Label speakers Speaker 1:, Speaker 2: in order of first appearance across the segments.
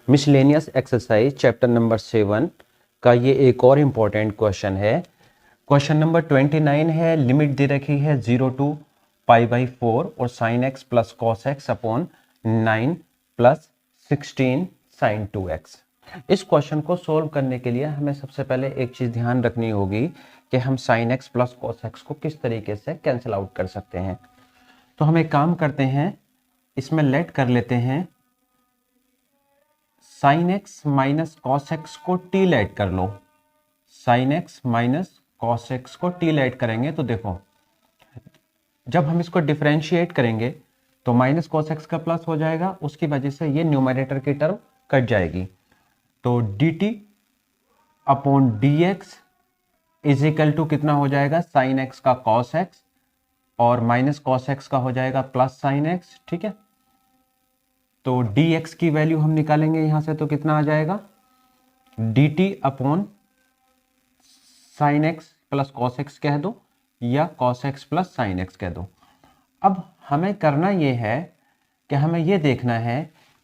Speaker 1: Miscellaneous exercise chapter number 7 का ये एक और इम्पॉर्टेंट क्वेश्चन है। क्वेश्चन नंबर 29 है। लिमिट दे रखी है 0 to π/4 और sin x plus cos x upon 9 plus 16 sin 2x। इस क्वेश्चन को सोल्व करने के लिए हमें सबसे पहले एक चीज़ ध्यान रखनी होगी कि हम sin x plus cos x को किस तरीके से कैंसिल आउट कर सकते हैं। तो हम एक काम करते हैं, इसमें लेट कर लेते हैं sine x minus cos x को टी लेट कर लो। Sine x minus cos x को टी लेट करेंगे तो देखो, जब हम इसको डिफरेंशिएट करेंगे तो माइनस कॉस एक्स का प्लस हो जाएगा, उसकी वजह से ये न्यूमरेटर की टर्म कट जाएगी। तो d t upon d x is equal to कितना हो जाएगा, साइन एक्स का कॉस एक्स और माइनस कॉस एक्स का हो जाएगा प्लस साइन एक्स। ठीक है, तो dx की वैल्यू हम निकालेंगे यहां से, तो कितना आ जाएगा, dt upon sine x plus cos x कह दो या cos x plus sine x कह दो। अब हमें करना यह है कि हमें यह देखना है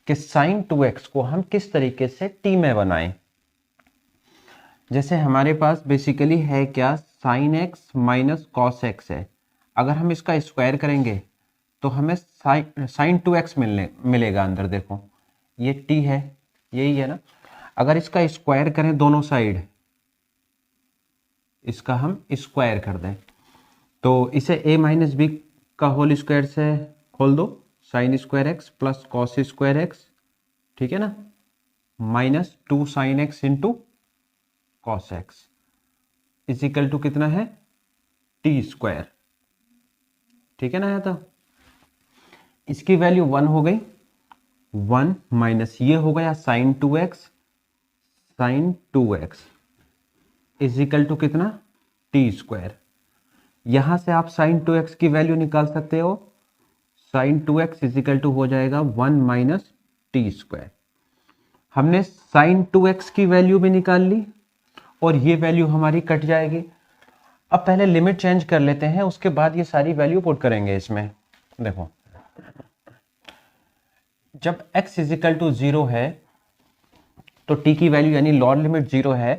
Speaker 1: कि साइन 2x को हम किस तरीके से t में बनाएं। जैसे हमारे पास बेसिकली है क्या, sign x minus cos x है। अगर हम इसका स्क्वायर करेंगे तो हमें साइन 2x मिलेगा अंदर। देखो ये t है, यही है ना। अगर इसका स्क्वायर करें दोनों साइड, इसका हम स्क्वायर कर दें तो इसे a माइनस बी का होल स्क्वायर से खोल दो, sine square x plus cos square x, ठीक है ना, minus 2 sine x into cos x is equal to कितना है, टी स्क्वायर। ठीक है ना। यहाँ तो इसकी वैल्यू 1 हो गई, 1 माइनस ये हो गया sine 2x, sine 2x is equal to कितना, टी स्क्वायर। यहां से आप साइन 2x की वैल्यू निकाल सकते हो, sign 2x is equal to हो जाएगा 1 माइनस टी स्क्वायर। हमने साइन 2x की वैल्यू भी निकाल ली और ये वैल्यू हमारी कट जाएगी। अब पहले लिमिट चेंज कर लेते हैं, उसके बाद ये सारी वैल्यू पुट करेंगे इसमें। देखो जब x इज इक्वल टू 0 है तो t की वैल्यू यानी लोअर लिमिट 0 है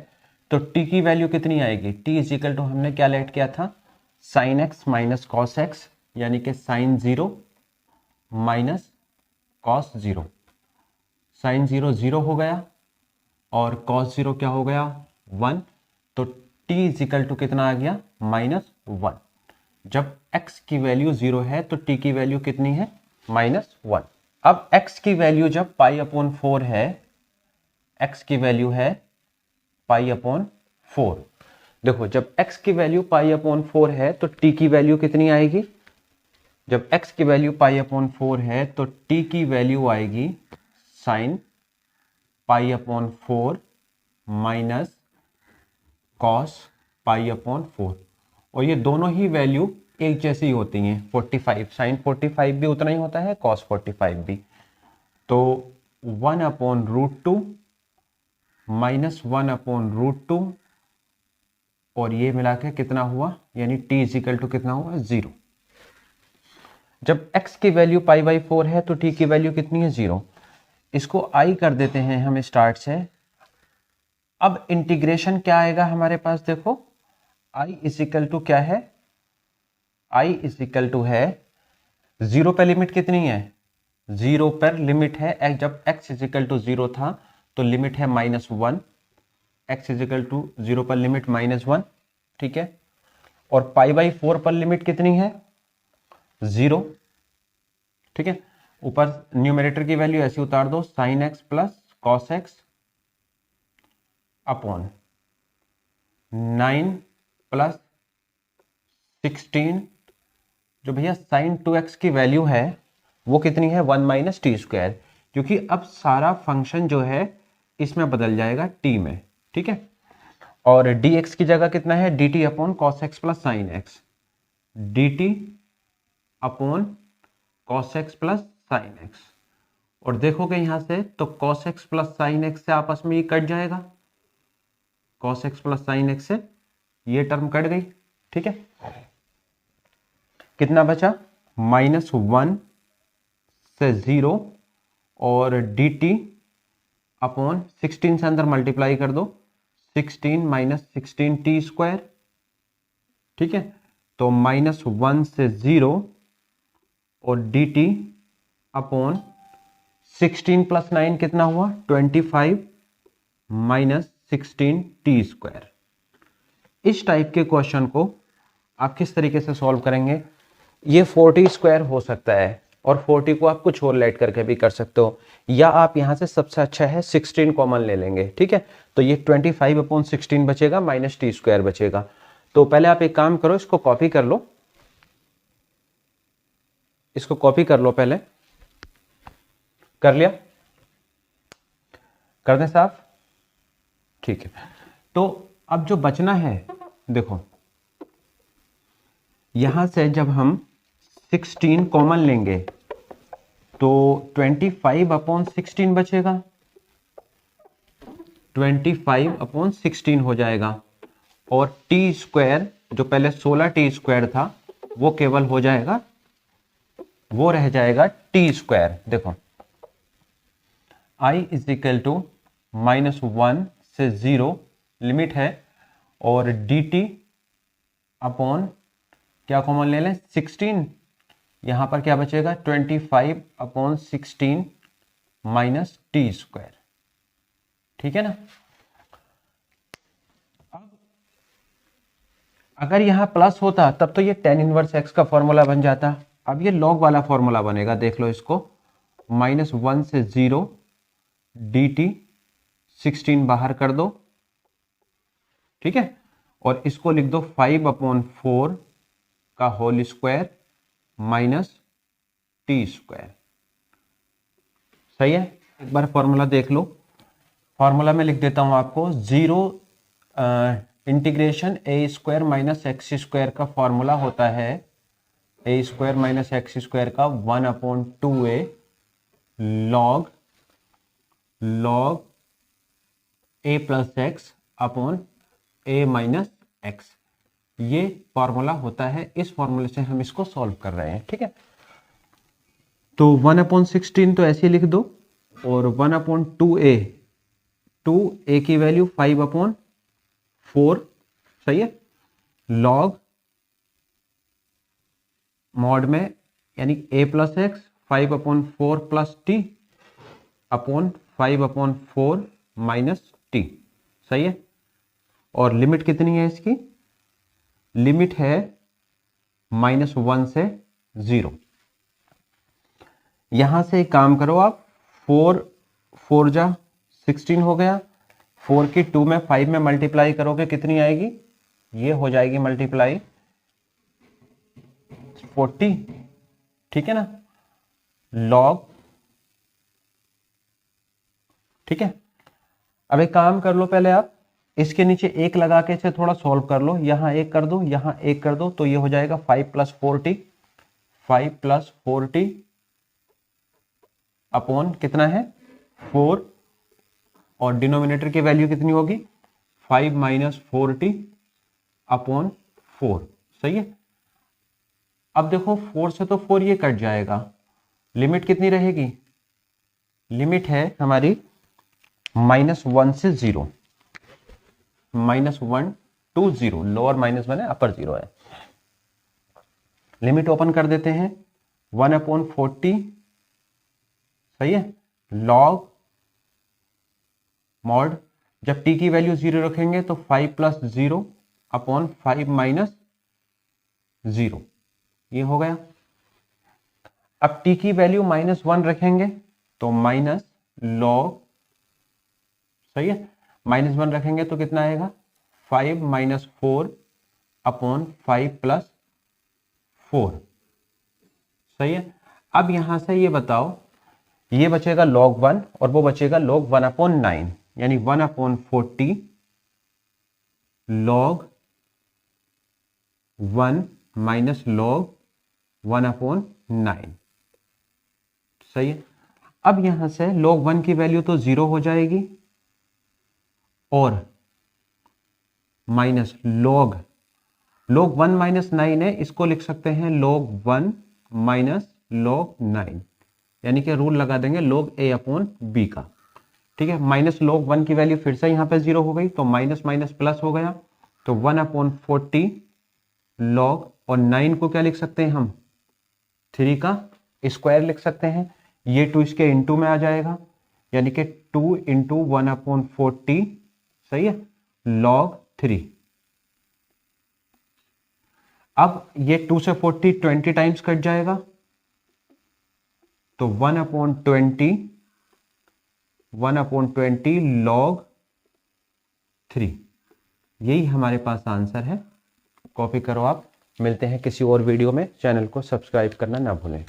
Speaker 1: तो t की वैल्यू कितनी आएगी, t इज इक्वल टू हमने क्या लेट किया था, sine x minus cos x, यानी कि साइन 0 माइनस कॉस 0। साइन 0 0 हो गया और कॉस 0 क्या हो गया, 1। तो t इज इक्वल टू कितना आ गया, -1। जब x की वैल्यू 0 है तो t की वैल्यू कितनी है, -1। अब x की वैल्यू जब π/4 है, x की वैल्यू है π/4। देखो जब x की वैल्यू π/4 है तो t की वैल्यू कितनी आएगी, जब x की वैल्यू π/4 है तो t की वैल्यू आएगी साइन π/4 माइनस कॉस π/4। और ये दोनों ही वैल्यू एक जैसी होती हैं। 45 साइन 45 भी उतना ही होता है, कॉस 45 भी। तो 1/√2 माइनस 1/√2 और ये मिला के कितना हुआ, यानी t इज इक्वल टू कितना हुआ, 0। जब x की वैल्यू π/4 है तो t की वैल्यू कितनी है, 0। इसको i कर देते हैं हम स्टार्ट से। अब इंटीग्रेशन क्या आएगा हमारे पास, देखो i इज इक्वल टू क्या है, i इज इक्वल टू है 0 पर लिमिट कितनी है, 0 पर लिमिट है, जब x इज इक्वल टू 0 था तो लिमिट है -1, x इज इक्वल टू 0 पर लिमिट -1। ठीक है, और π/4 पर लिमिट कितनी है, 0। ठीक है, ऊपर न्यूमरेटर की वैल्यू ऐसी उतार दो, sine x plus cos x upon 9 plus 16। जो भैया साइन 2x की वैल्यू है वो कितनी है, 1 माइनस टी स्क्वायर, क्योंकि अब सारा फंक्शन जो है इसमें बदल जाएगा t में। ठीक है, और dx की जगह कितना है, dt upon cos x plus sine x, dt upon cos x plus sine x. और देखोगे यहां से तो cos x plus sine x से आपस में ये कट जाएगा, cos x plus sine x से ये टर्म कट गई। ठीक है, कितना बचा, -1 से 0 और dt अपॉन 16 से अंदर मल्टीप्लाई कर दो, 16 माइनस 16t², ठीक है। तो -1 से 0 और dt अपॉन 16 प्लस 9 कितना हुआ 25 माइनस 16t²। इस टाइप के क्वेश्चन को आप किस तरीके से सॉल्व करेंगे, ये 40² हो सकता है और 40 को आप कुछ और लेट करके भी कर सकते हो, या आप यहां से सबसे अच्छा है 16 कॉमन ले लेंगे, ठीक है। तो ये 25/16 बचेगा माइनस t² बचेगा। तो पहले आप एक काम करो, इसको कॉपी कर लो, इसको कॉपी कर लो, पहले कर लिया, कर दें साहब, ठीक है। तो अब जो बचना है देखो, यहां से जब हम 16 कॉमन लेंगे तो 25/16 बचेगा, 25/16 हो जाएगा, और t² जो पहले 16t² था वो केवल हो जाएगा, वो रह जाएगा t²। देखो i = -1 से 0 लिमिट है, और dt अपॉन क्या कॉमन ले लें 16, यहां पर क्या बचेगा 25/16 माइनस t², ठीक है ना। अब अगर यहां प्लस होता तब तो ये tan इनवर्स x का फॉर्मूला बन जाता, अब ये log वाला फॉर्मूला बनेगा, देख लो इसको, -1 से 0 dt 16 बाहर कर दो, ठीक है, और इसको लिख दो 5/4 का होल स्क्वायर माइनस t²। सही है, एक बार फॉर्मूला देख लो, फॉर्मूला में लिख देता हूं आपको, 0 इंटीग्रेशन a² माइनस x² का फॉर्मूला होता है a² माइनस x² का 1/2a log a plus x upon a minus x, ये फॉर्मूला होता है, इस फॉर्मूले से हम इसको सॉल्व कर रहे हैं, ठीक है। तो 1/16 तो ऐसे लिख दो, और 1/2a, 2a की वैल्यू 5/4, सही है, log मॉड में यानी a plus x 5/4 plus t upon 5/4 minus t, सही है। और लिमिट कितनी है इसकी, लिमिट है -1 से 0। यहां से एक काम करो आप, 4 जा 16 हो गया, 4 की 2 में 5 में मल्टीप्लाई करोगे कितनी आएगी, ये हो जाएगी मल्टीप्लाई 40, ठीक है ना, लॉग, ठीक है। अब एक काम कर लो, पहले आप इसके नीचे एक लगा के इसे थोड़ा सॉल्व कर लो, यहां एक कर दो, यहां एक कर दो, तो ये हो जाएगा 5 + 4t, 5 + 4t अपॉन कितना है 4, और डिनोमिनेटर की वैल्यू कितनी होगी 5 - 4t अपॉन 4, सही है। अब देखो 4 से तो 4 ये कट जाएगा, लिमिट कितनी रहेगी, लिमिट है हमारी -1 से 0, -1 to 0, लोअर माइनस वन है, अपर 0 है। लिमिट ओपन कर देते हैं, 1/40, सही है, लॉग मॉड, जब t की वैल्यू 0 रखेंगे तो 5 + 0 अपॉन 5 - 0, ये हो गया। अब t की वैल्यू -1 रखेंगे तो माइनस लॉग, सही है, -1 रखेंगे तो कितना आएगा 5 - 4 अपॉन 5 + 4, सही है। अब यहां से ये बताओ, ये बचेगा log 1 और वो बचेगा log 1/9, यानी 1/40 log 1 माइनस log 1/9, सही है। अब यहां से log 1 की वैल्यू तो 0 हो जाएगी, और माइनस log 1 - 9 है, इसको लिख सकते हैं log 1 - log 9, यानी कि रूल लगा देंगे log a/b का, ठीक है। माइनस log 1 की वैल्यू फिर से यहाँ पे 0 हो गई, तो माइनस माइनस प्लस हो गया, तो 1/40 log, और 9 को क्या लिख सकते हैं हम, 3 का स्क्वायर लिख सकते हैं। ये 2 इसके इंटू में आ जाएगा, यानी कि 2 इंटू 1/40, सही है, log 3। अब ये 2 से 40 20 टाइम्स कट जाएगा, तो 1/20 log 3, यही हमारे पास आंसर है। कॉपी करो आप। मिलते हैं किसी और वीडियो में, चैनल को सब्सक्राइब करना ना भूलें।